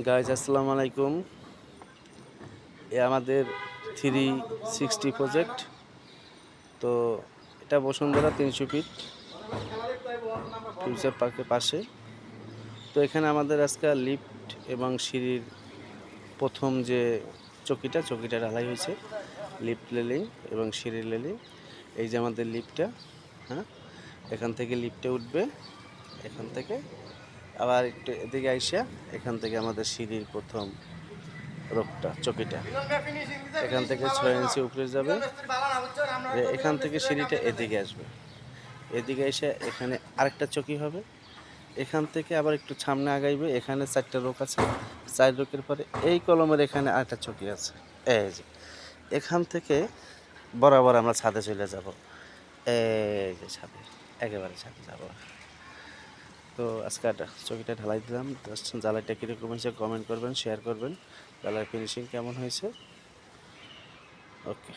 Guys আসসালামু আলাইকুম। এ আমাদের 360 প্রজেক্ট। তো এটা বসুন্ধরা 300 ফিট ফিউচার পার্কের পাশে। তো এখানে আমাদের আজকে লিফট এবং সিঁড়ির প্রথম যে চকিটা ঢালাই হয়েছে, লিফট রেলিং এবং সিঁড়ির রেলিং। এই যে আমাদের লিফটটা, হ্যাঁ, এখান থেকে লিফটে উঠবে, এখান থেকে আবার একটু এদিকে আইসা এখান থেকে আমাদের সিঁড়ির প্রথম চকিটা এখান থেকে 6 ইঞ্চি উপরে যাবে, এখান থেকে সিঁড়িটা এদিকে আসবে, এদিকে এসে এখানে আরেকটা চকি হবে, এখান থেকে আবার একটু সামনে আগাইবে, এখানে 4টা রোক আছে, 4 রোকের পরে এই কলমের এখানে আরেকটা চকি আছে। এই যে এখান থেকে বরাবর আমরা ছাদে চলে যাব, এই যে ছাদে, একেবারে ছাদে যাব। তো আজকে চকিটা ঢালাই দিলাম। জ্বালাইটা কীরকম হয়েছে কমেন্ট করবেন, শেয়ার করবেন। জ্বালাইয়ের ফিনিশিং কেমন হয়েছে। ওকে।